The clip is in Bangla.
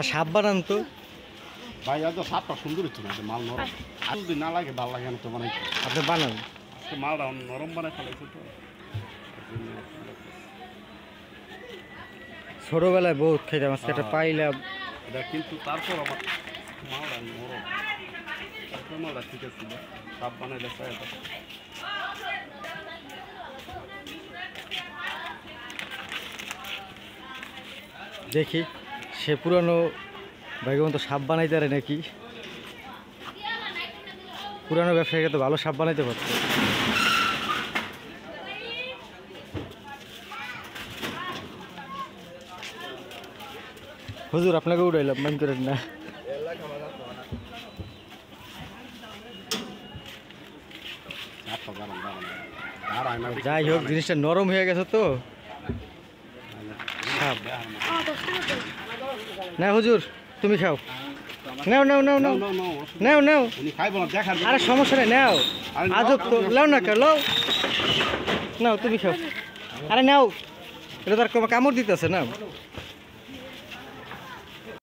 সাপ বানান তো ভাই আজ সাপটা সুন্দর হচ্ছে না মাল নরম আর যদি না লাগে ভালো লাগে না তো বানাই আপনি বানান মালটা নরম বানাই ফেলাইছে তো ছোটবেলায় বহুত খাইতাম আজকে একটা পাইলাম এটা কিন্তু তারপর আমার মালটা নরম তারপর মালটা ঠিক আছে সাপ বানাইলে চাই দেখি সে পুরানো ভাইকে মতো সাপ বানাইতে পারে নাকি পুরানো ব্যবসায়ীকে তো ভালো সাপ বানাইতে পারতো হুজুর আপনাকে উড়াইলাম মান করেন না যাই হোক জিনিসটা নরম হয়ে গেছে তো সাপ না হুজুর তুমি খাও নাও নাও নাও নাও নাও নাও আরে সমস্যা নেই নাও আজব তো লাও না কেউ লাও নাও তুমি খাও আরে নাও এটা তার কামড় দিতেছে না